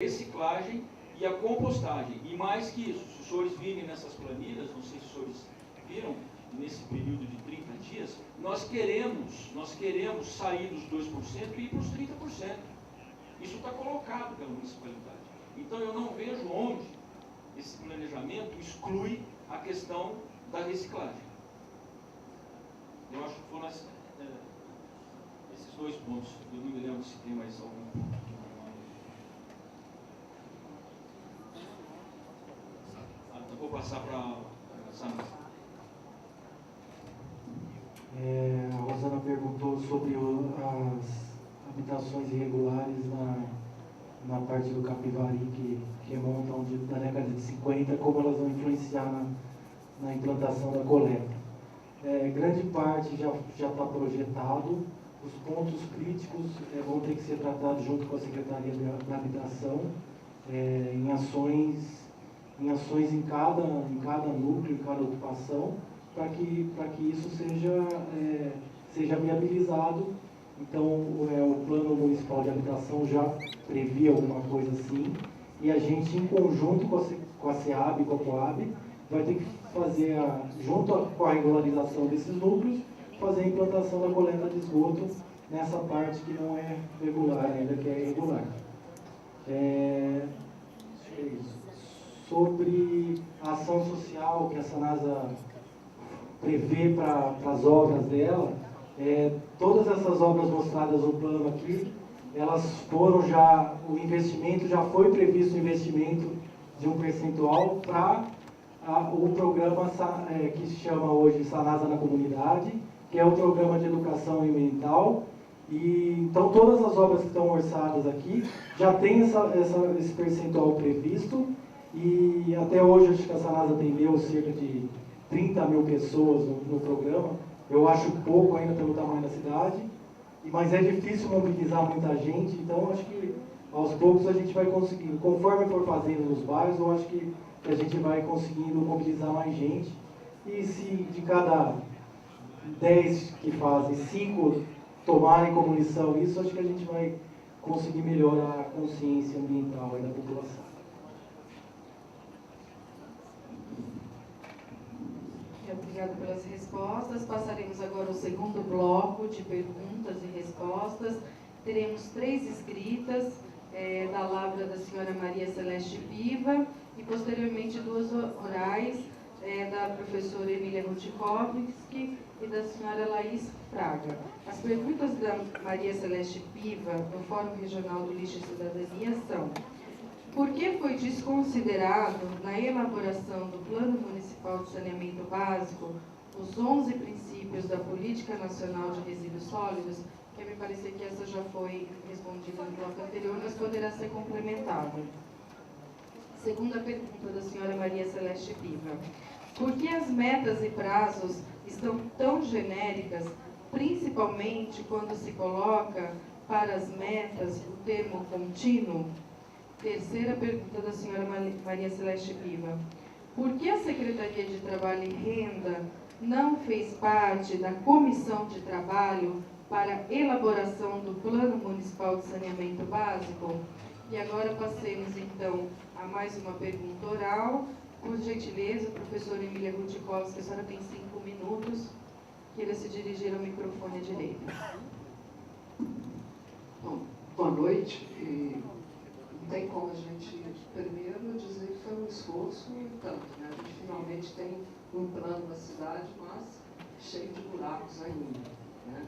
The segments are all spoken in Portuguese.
reciclagem e a compostagem. E mais que isso, se os senhores virem nessas planilhas, não sei se os senhores viram, nesse período de 30 dias, nós queremos sair dos 2% e ir para os 30%. Isso está colocado pela municipalidade. Então eu não vejo onde esse planejamento exclui a questão da reciclagem. Eu acho que foram esses dois pontos. Eu não me lembro se tem mais algum ponto. Eu vou passar para a Samara. A Rosana perguntou sobre as habitações irregulares na parte do Capivari, que remontam da década de 50, como elas vão influenciar na implantação da coleta. Grande parte já está projetado, os pontos críticos vão ter que ser tratados junto com a Secretaria da Habitação, em ações em cada núcleo, em cada ocupação, para que isso seja viabilizado. Então, o Plano Municipal de Habitação já previa alguma coisa assim, e a gente, em conjunto com a SEAB e com a COAB, vai ter que fazer, junto com a regularização desses núcleos, fazer a implantação da coleta de esgoto nessa parte que não é regular ainda, que é irregular. Sobre a ação social que a Sanasa prevê para as obras dela, todas essas obras mostradas no plano aqui, elas foram o investimento, já foi previsto o investimento de um percentual para o programa que se chama hoje Sanasa na Comunidade, que é o programa de educação ambiental. Então todas as obras que estão orçadas aqui já tem esse percentual previsto, e até hoje acho que a Sanasa atendeu cerca de 30 mil pessoas no programa. Eu acho pouco ainda pelo tamanho da cidade, mas é difícil mobilizar muita gente, então acho que aos poucos a gente vai conseguindo, conforme for fazendo nos bairros, eu acho que a gente vai conseguindo mobilizar mais gente. E se de cada 10 que fazem, 5 tomarem como lição isso, acho que a gente vai conseguir melhorar a consciência ambiental da população. Obrigada pelas respostas. Passaremos agora ao segundo bloco de perguntas e respostas. Teremos 3 escritas, da Lavra da senhora Maria Celeste Piva, e posteriormente 2 orais, da professora Emília Rutkovski e da senhora Laís Fraga. As perguntas da Maria Celeste Piva, no Fórum Regional do Lixo e Cidadania, são: por que foi desconsiderado, na elaboração do Plano Municipal de Saneamento Básico, os 11 princípios da Política Nacional de Resíduos Sólidos? Que me parecer que essa já foi respondida no bloco anterior, mas poderá ser complementada. Segunda pergunta da senhora Maria Celeste Piva: por que as metas e prazos estão tão genéricas, principalmente quando se coloca para as metas o termo contínuo? Terceira pergunta da senhora Maria Celeste Piva: por que a Secretaria de Trabalho e Renda não fez parte da comissão de trabalho para a elaboração do Plano Municipal de Saneamento Básico? E agora passemos, então, a mais uma pergunta oral. Por gentileza, professora Emília Rutkovski, a senhora tem 5 minutos. Queira se dirigir ao microfone à direita. Bom, boa noite. Não tem como a gente, primeiro, dizer que foi um esforço e tanto, né? A gente finalmente tem um plano da cidade, mas cheio de buracos ainda, né?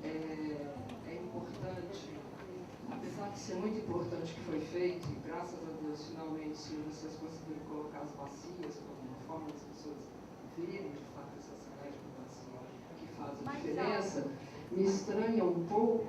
É importante, apesar de ser muito importante o que foi feito, e graças a Deus, finalmente, vocês conseguiram colocar as bacias como uma forma das pessoas verem, de fato, essa cidade com bacia que faz a diferença, me estranha um pouco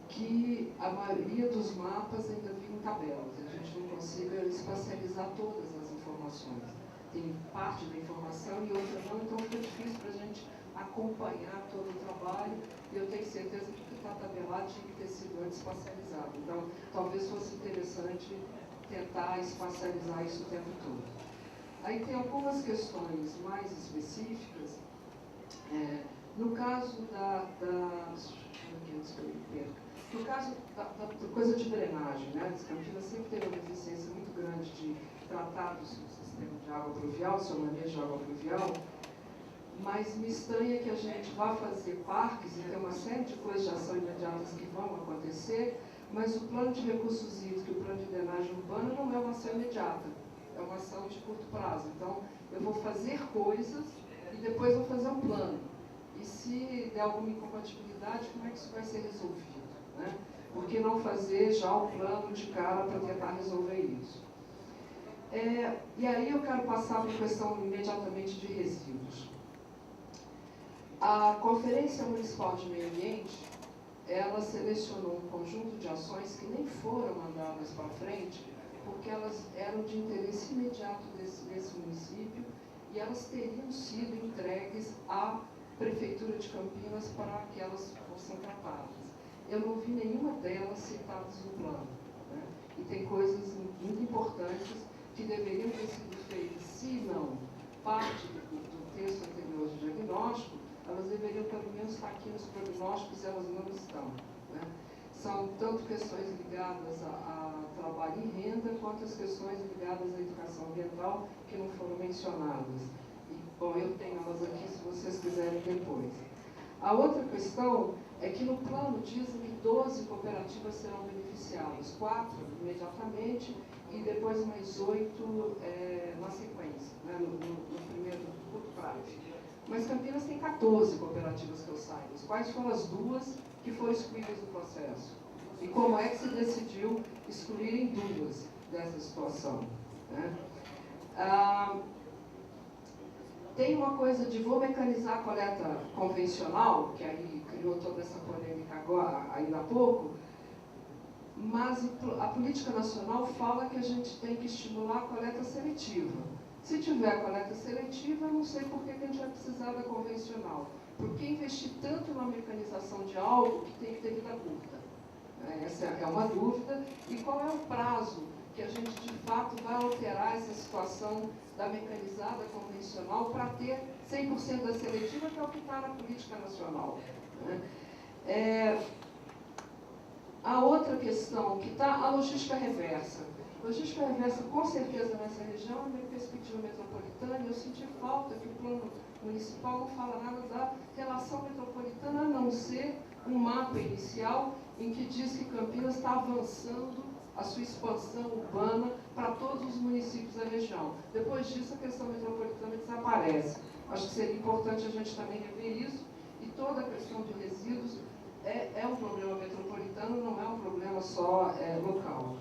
que a maioria dos mapas ainda vem em tabelas, a gente não consiga espacializar todas as informações. Tem parte da informação e outra não, então fica difícil para a gente acompanhar todo o trabalho, e eu tenho certeza que o que está tabelado tinha que ter sido antes espacializado. Então, talvez fosse interessante tentar espacializar isso o tempo todo. Aí tem algumas questões mais específicas. No caso No caso da coisa de drenagem, né? Campinas sempre teve uma deficiência muito grande de tratar do seu sistema de água pluvial, do seu manejo de água pluvial, mas me estranha que a gente vá fazer parques e tem uma série de coisas de ação imediatas que vão acontecer, mas o plano de recursos hídricos e o plano de drenagem urbana não é uma ação imediata, é uma ação de curto prazo. Então, eu vou fazer coisas e depois vou fazer um plano. E se der alguma incompatibilidade, como é que isso vai ser resolvido? Né? Por que não fazer já o plano de cara para tentar resolver isso? E aí eu quero passar para a questão imediatamente de resíduos. A Conferência Municipal de Meio Ambiente, ela selecionou um conjunto de ações que nem foram mandadas para frente, porque elas eram de interesse imediato desse município e elas teriam sido entregues à Prefeitura de Campinas para que elas fossem tratadas. Eu não vi nenhuma delas citadas no plano. Né? E tem coisas muito importantes que deveriam ter sido feitas, se não parte do texto anterior de diagnóstico, elas deveriam pelo menos estar aqui nos prognósticos e elas não estão. Né? São tanto questões ligadas a trabalho e renda, quanto as questões ligadas à educação ambiental que não foram mencionadas. E, bom, eu tenho elas aqui se vocês quiserem depois. A outra questão é que no plano dizem que 12 cooperativas serão beneficiadas, 4 imediatamente e depois mais 8 na sequência, né, no primeiro curto prazo. Mas Campinas tem 14 cooperativas que eu saiba. Quais foram as 2 que foram excluídas do processo? E como é que se decidiu excluírem 2 dessa situação? Né? Tem uma coisa de vou mecanizar a coleta convencional, que aí criou toda essa polêmica agora, ainda há pouco, mas a política nacional fala que a gente tem que estimular a coleta seletiva. Se tiver a coleta seletiva, eu não sei por que a gente vai precisar da convencional. Por que investir tanto na mecanização de algo que tem que ter vida curta? Essa é uma dúvida. E qual é o prazo que a gente, de fato, vai alterar essa situação da mecanizada convencional para ter 100% da seletiva, que é o que está na política nacional? A outra questão que está, a logística reversa. Logística reversa, com certeza, nessa região, na perspectiva metropolitana, eu senti falta que o plano municipal não fala nada da relação metropolitana, a não ser um mapa inicial em que diz que Campinas está avançando a sua expansão urbana para todos os municípios da região. Depois disso, a questão metropolitana desaparece. Acho que seria importante a gente também rever isso, e toda a questão de resíduos é um problema metropolitano, não é um problema só local.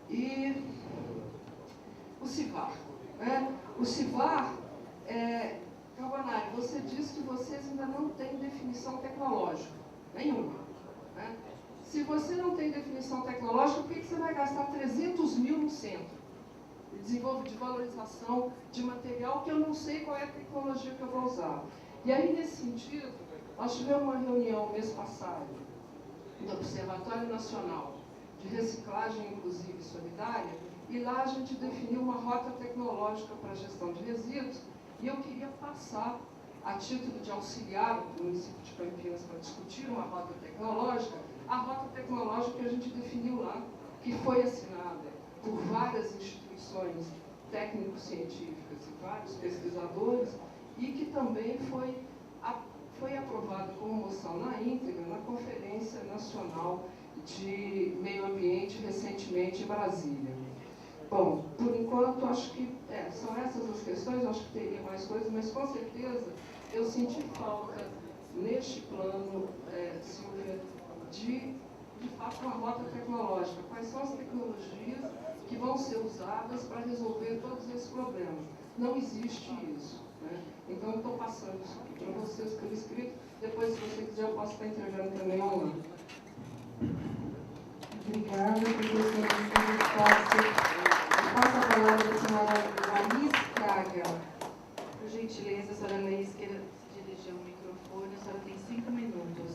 E o CIVAR. Né? O CIVAR, Carbonari, você disse que vocês ainda não têm definição tecnológica, nenhuma. Né? Se você não tem definição tecnológica, por que você vai gastar 300 mil no centro de valorização de material que eu não sei qual é a tecnologia que eu vou usar? E aí, nesse sentido, nós tivemos uma reunião mês passado do Observatório Nacional de Reciclagem Inclusiva e Solidária, e lá a gente definiu uma rota tecnológica para a gestão de resíduos, e eu queria passar, a título de auxiliar o município de Campinas para discutir uma rota tecnológica, a rota tecnológica que a gente definiu lá, que foi assinada por várias instituições técnico-científicas e vários pesquisadores, e que também foi aprovada como moção na íntegra na Conferência Nacional de Meio Ambiente recentemente em Brasília. Bom, por enquanto, acho que são essas as questões, acho que teria mais coisas, mas com certeza eu senti falta neste plano, Silvia, de fato uma rota tecnológica. Quais são as tecnologias que vão ser usadas para resolver todos esses problemas? Não existe isso. Né? Então, eu estou passando isso aqui para vocês pelo escrito. Depois, se você quiser, eu posso estar entregando também online. Obrigada, professora. Eu passo a palavra à senhora Laís Fraga. Por gentileza, a senhora Laís, queira se dirigir ao microfone. A senhora tem 5 minutos.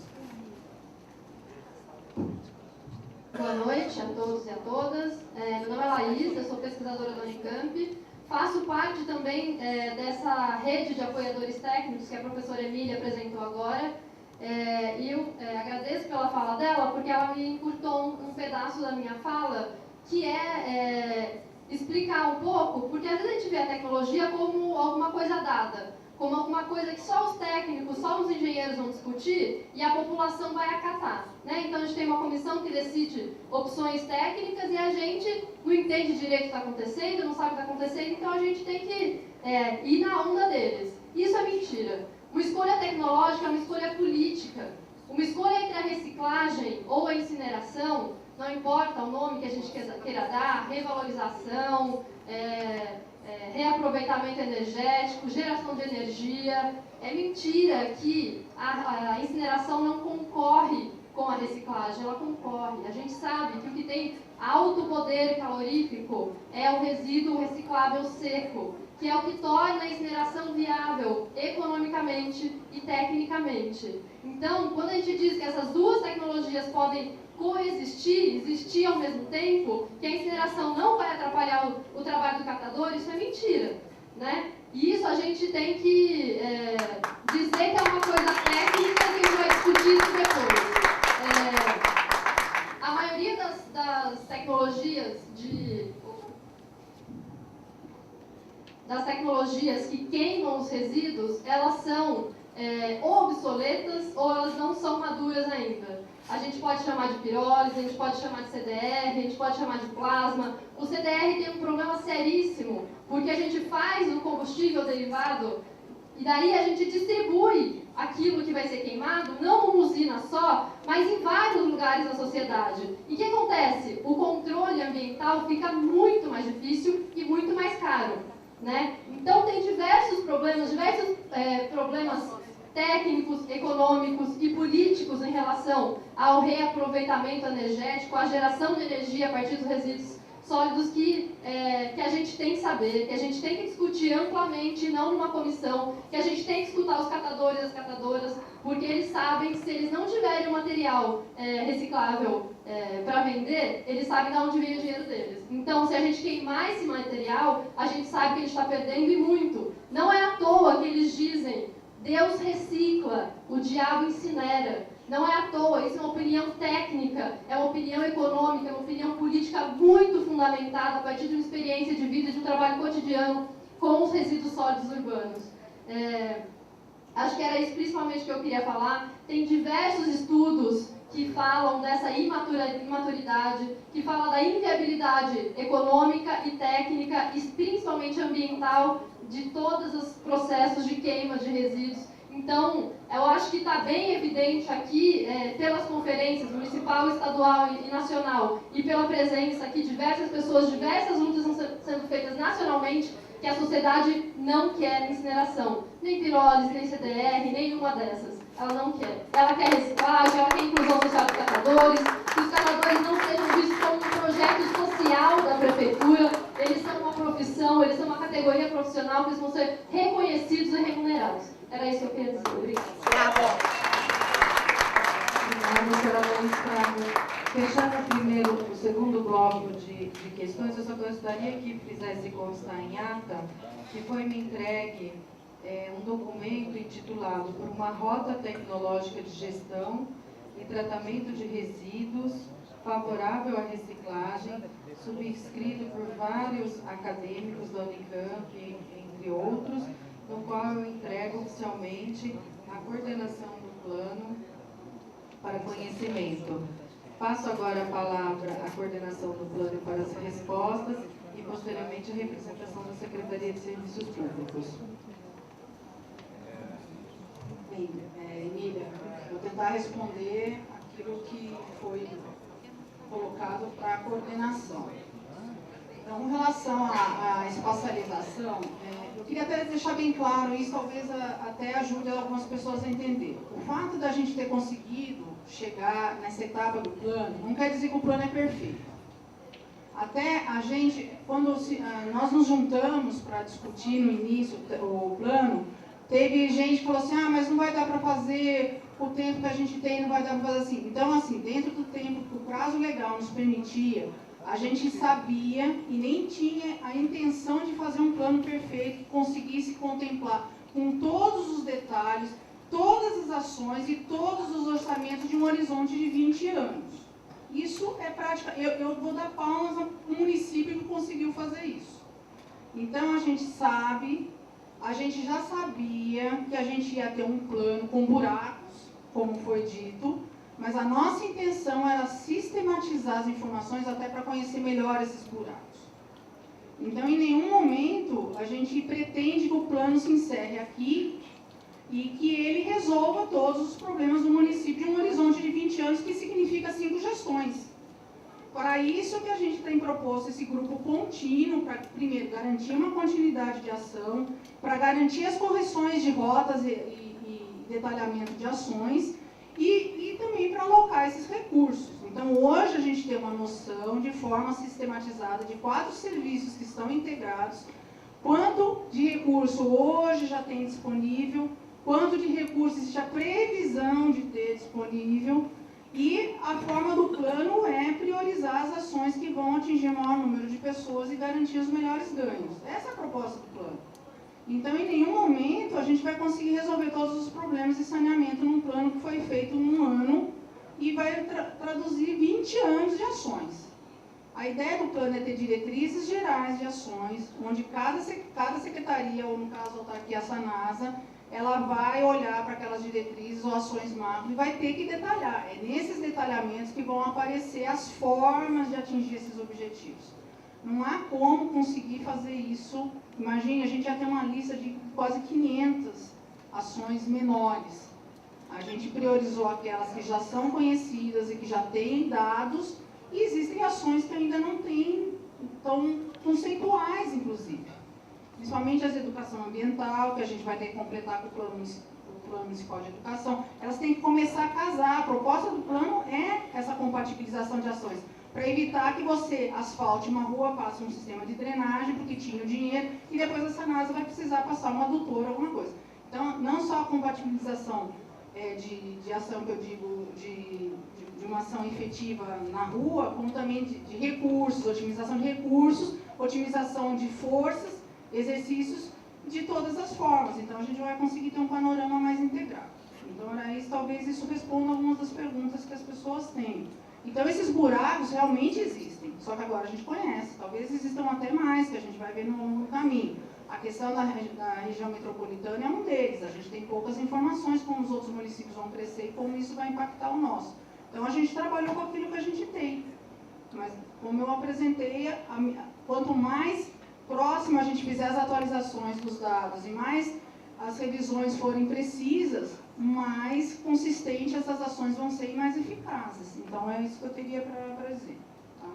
Boa noite a todos e a todas. Meu nome é Laís, eu sou pesquisadora da Unicamp. Faço parte também dessa rede de apoiadores técnicos que a professora Emília apresentou agora. E eu agradeço pela fala dela, porque ela me encurtou um pedaço da minha fala, que é explicar um pouco, porque às vezes a gente vê a tecnologia como alguma coisa dada, como alguma coisa que só os técnicos, só os engenheiros vão discutir e a população vai acatar, né? Então a gente tem uma comissão que decide opções técnicas e a gente não entende direito o que está acontecendo, não sabe o que está acontecendo, então a gente tem que ir na onda deles. Isso é mentira. Uma escolha tecnológica é uma escolha política. Uma escolha entre a reciclagem ou a incineração, não importa o nome que a gente queira dar, revalorização, reaproveitamento energético, geração de energia. É mentira que a incineração não concorre com a reciclagem, ela concorre. A gente sabe que o que tem alto poder calorífico é o resíduo reciclável seco, que é o que torna a incineração viável economicamente e tecnicamente. Então, quando a gente diz que essas duas tecnologias podem coexistir, existir ao mesmo tempo, que a incineração não vai atrapalhar o trabalho do catador, isso é mentira, né? E isso a gente tem que dizer que é uma coisa técnica e a gente vai discutir isso depois. A maioria das tecnologias que queimam os resíduos, elas são ou obsoletas ou elas não são maduras ainda. A gente pode chamar de pirólise, a gente pode chamar de CDR, a gente pode chamar de plasma. O CDR tem um problema seríssimo, porque a gente faz o combustível derivado e daí a gente distribui aquilo que vai ser queimado, não numa usina só, mas em vários lugares da sociedade. E o que acontece? O controle ambiental fica muito mais difícil e muito mais caro, né? Então tem diversos problemas técnicos, econômicos e políticos em relação ao reaproveitamento energético, à geração de energia a partir dos resíduos sólidos que a gente tem que saber, que a gente tem que discutir amplamente, não numa comissão, que a gente tem que escutar os catadores e as catadoras, porque eles sabem que se eles não tiverem o material reciclável para vender, eles sabem de onde vem o dinheiro deles. Então, se a gente queimar esse material, a gente sabe que a gente está perdendo e muito. Não é à toa que eles dizem: Deus recicla, o diabo incinera. Não é à toa, isso é uma opinião técnica, é uma opinião econômica, é uma opinião política muito fundamentada a partir de uma experiência de vida, de um trabalho cotidiano com os resíduos sólidos urbanos. Acho que era isso principalmente que eu queria falar. Tem diversos estudos que falam dessa imaturidade, que falam da inviabilidade econômica e técnica, e principalmente ambiental, de todos os processos de queima de resíduos. Então, eu acho que está bem evidente aqui, pelas conferências municipal, estadual e nacional, e pela presença aqui de diversas pessoas, diversas lutas sendo feitas nacionalmente, que a sociedade não quer incineração. Nem pirólise, nem CDR, nenhuma dessas. Ela não quer. Ela quer reciclagem, ela quer inclusão social dos catadores, que os catadores não sejam vistos como um projeto social da prefeitura, eles são uma profissão, eles são uma categoria profissional, que eles vão ser reconhecidos e remunerados. Era isso que eu queria dizer. Obrigada. Fechando o segundo bloco de questões, eu só gostaria que fizesse constar em ata que foi me entregue um documento intitulado Por uma Rota Tecnológica de Gestão e Tratamento de Resíduos Favorável à Reciclagem, subscrito por vários acadêmicos da Unicamp, entre outros, no qual eu entrego oficialmente a coordenação do plano para conhecimento. Passo agora a palavra à coordenação do plano para as respostas e, posteriormente, a representação da Secretaria de Serviços Públicos. Bem, Emília, vou tentar responder aquilo que foi colocado para a coordenação. Então, com relação à espacialização, eu queria até deixar bem claro, isso talvez até ajude algumas pessoas a entender. O fato da gente ter conseguido chegar nessa etapa do plano, não quer dizer que o plano é perfeito. Até a gente, quando nós nos juntamos para discutir no início o plano, teve gente que falou assim: ah, mas não vai dar para fazer, o tempo que a gente tem não vai dar para fazer assim. Então, assim, dentro do tempo que o prazo legal nos permitia, a gente sabia e nem tinha a intenção de fazer um plano perfeito que conseguisse contemplar com todos os detalhes, todas as ações e todos os orçamentos de um horizonte de 20 anos. Isso é prática. Eu vou dar palmas ao município que conseguiu fazer isso. Então, a gente sabe, a gente já sabia que a gente ia ter um plano com buracos, como foi dito, mas a nossa intenção era sistematizar as informações até para conhecer melhor esses buracos. Então, em nenhum momento, a gente pretende que o plano se encerre aqui e que ele resolva todos os problemas do município em um horizonte de 20 anos, que significa 5 gestões. Para isso que a gente tem proposto esse grupo contínuo, para, primeiro, garantir uma continuidade de ação, para garantir as correções de rotas e detalhamento de ações, e também para alocar esses recursos. Então, hoje a gente tem uma noção de forma sistematizada de 4 serviços que estão integrados, quanto de recurso hoje já tem disponível, quanto de recursos existe a previsão de ter disponível, e a forma do plano é priorizar as ações que vão atingir o maior número de pessoas e garantir os melhores ganhos. Essa é a proposta do plano. Então, em nenhum momento, a gente vai conseguir resolver todos os problemas de saneamento num plano que foi feito em 1 ano e vai traduzir 20 anos de ações. A ideia do plano é ter diretrizes gerais de ações, onde cada secretaria, ou no caso, aqui a Sanasa, ela vai olhar para aquelas diretrizes ou ações macro e vai ter que detalhar. É nesses detalhamentos que vão aparecer as formas de atingir esses objetivos. Não há como conseguir fazer isso. Imagine, a gente já tem uma lista de quase 500 ações menores. A gente priorizou aquelas que já são conhecidas e que já têm dados, e existem ações que ainda não têm, tão conceituais, inclusive. Principalmente as de educação ambiental, que a gente vai ter que completar com o plano municipal de educação. Elas têm que começar a casar. A proposta do plano é essa compatibilização de ações, para evitar que você asfalte uma rua, passe um sistema de drenagem, porque tinha o dinheiro, e depois a Sanasa vai precisar passar uma adutora, alguma coisa. Então, não só a compatibilização de ação, que eu digo, de uma ação efetiva na rua, como também de recursos, otimização de recursos, otimização de forças, exercícios de todas as formas. Então, a gente vai conseguir ter um panorama mais integrado. Então, era isso, talvez isso responda algumas das perguntas que as pessoas têm. Então, esses buracos realmente existem, só que agora a gente conhece. Talvez existam até mais, que a gente vai ver no caminho. A questão da região metropolitana é um deles. A gente tem poucas informações como os outros municípios vão crescer e como isso vai impactar o nosso. Então, a gente trabalhou com aquilo que a gente tem. Mas, como eu apresentei, quanto mais próximo a gente fizer as atualizações dos dados e mais as revisões forem precisas, mais consistentes essas ações vão ser e mais eficazes. Então, é isso que eu teria para dizer. Tá?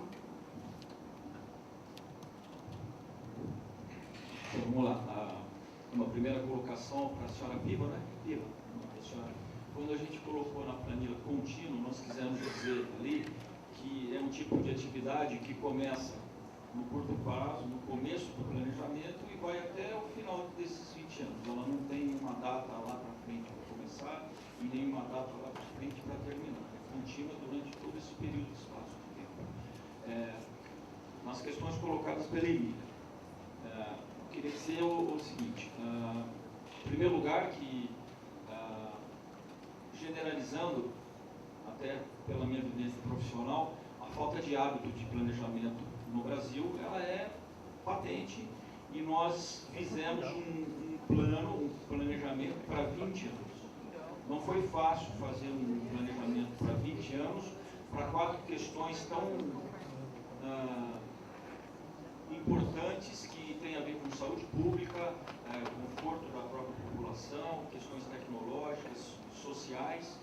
Então, vamos lá. Uma primeira colocação para a senhora Piva, né? Piva, a senhora. Quando a gente colocou na planilha contínuo, nós quisemos dizer ali que é um tipo de atividade que começa no curto prazo, no começo do planejamento e vai até o final desses 20 anos. Ela não tem uma data lá para frente para começar e nenhuma data lá para frente para terminar. É contínua durante todo esse período de espaço de tempo. Nas questões colocadas pela Emília, eu queria dizer o seguinte, em primeiro lugar, que generalizando, até pela minha vivência profissional, a falta de hábito de planejamento no Brasil, ela é patente e nós fizemos um planejamento para 20 anos. Não foi fácil fazer um planejamento para 20 anos, para 4 questões tão importantes que têm a ver com saúde pública, conforto da própria população, questões tecnológicas, sociais.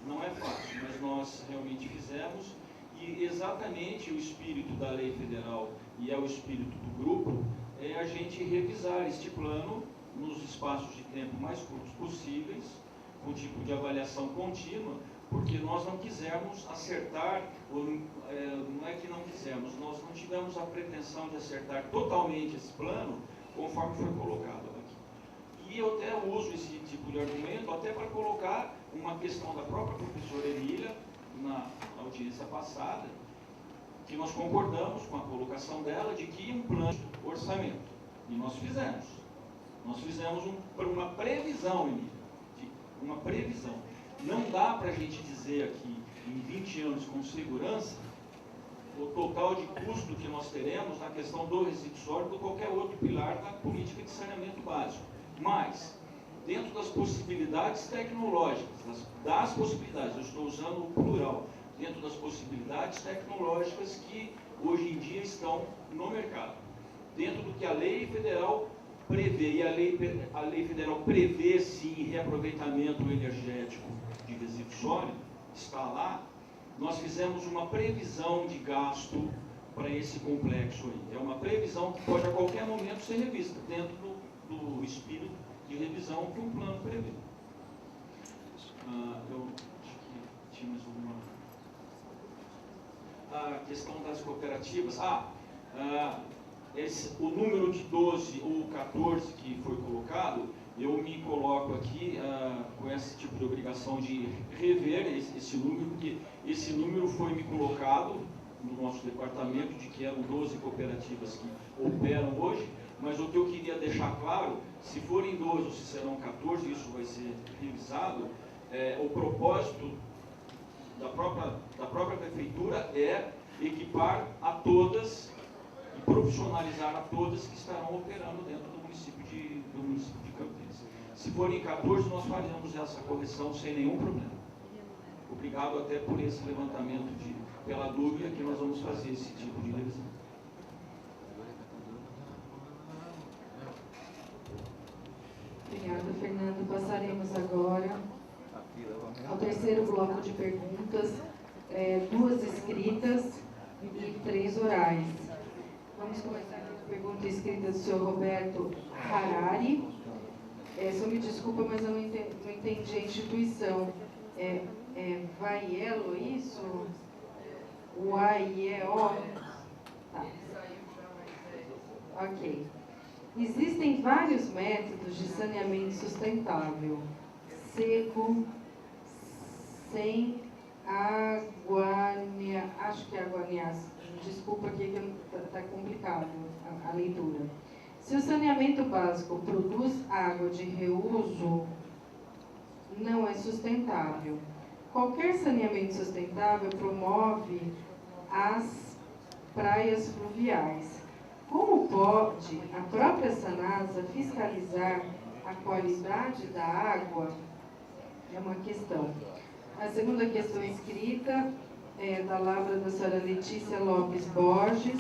Não é fácil, mas nós realmente fizemos. E exatamente o espírito da lei federal e é o espírito do grupo é a gente revisar este plano nos espaços de tempo mais curtos possíveis, com tipo de avaliação contínua, porque nós não quisemos acertar, não é que não quisemos, nós não tivemos a pretensão de acertar totalmente esse plano conforme foi colocado aqui. E eu até uso esse tipo de argumento até para colocar uma questão da própria professora Emília, na audiência passada, que nós concordamos com a colocação dela de que um plano de orçamento, e nós fizemos uma previsão, Emília, uma previsão. Não dá para a gente dizer aqui, em 20 anos com segurança, o total de custo que nós teremos na questão do resíduo sólido ou qualquer outro pilar da política de saneamento básico. Mas, dentro das possibilidades tecnológicas, das possibilidades, eu estou usando o plural, dentro das possibilidades tecnológicas que hoje em dia estão no mercado, dentro do que a lei federal prevê, e a lei federal prevê sim reaproveitamento energético de resíduo sólido, está lá. Nós fizemos uma previsão de gasto para esse complexo aí. É uma previsão que pode a qualquer momento ser revista, dentro do espírito de revisão que um plano prevê. Eu acho que tinha mais alguma... A questão das cooperativas. O número de 12 ou 14 que foi colocado, eu me coloco aqui com esse tipo de obrigação de rever esse número, porque esse número foi me colocado no nosso departamento de que eram 12 cooperativas que operam hoje, mas o que eu queria deixar claro, se forem 12 ou se serão 14, isso vai ser revisado, o propósito da própria prefeitura é equipar a todas e profissionalizar a todas que estarão operando dentro do município de Campinas. Se forem 14, nós faremos essa correção sem nenhum problema. Obrigado até por esse levantamento pela dúvida que nós vamos fazer esse tipo de revisão. Obrigada, Fernando. Passaremos agora ao terceiro bloco de perguntas, 2 escritas e 3 orais. Vamos começar com a pergunta escrita do senhor Roberto Harari. Só me desculpa, mas eu não entendi a instituição. Vaielo, isso? UAIEO? Tá. Ok. Existem vários métodos de saneamento sustentável. Seco, sem água, acho que é água, desculpa aqui que está complicado a leitura. Se o saneamento básico produz água de reuso, não é sustentável. Qualquer saneamento sustentável promove as praias fluviais. Como pode a própria Sanasa fiscalizar a qualidade da água? É uma questão. A segunda questão escrita é da Lavra da senhora Letícia Lopes Borges.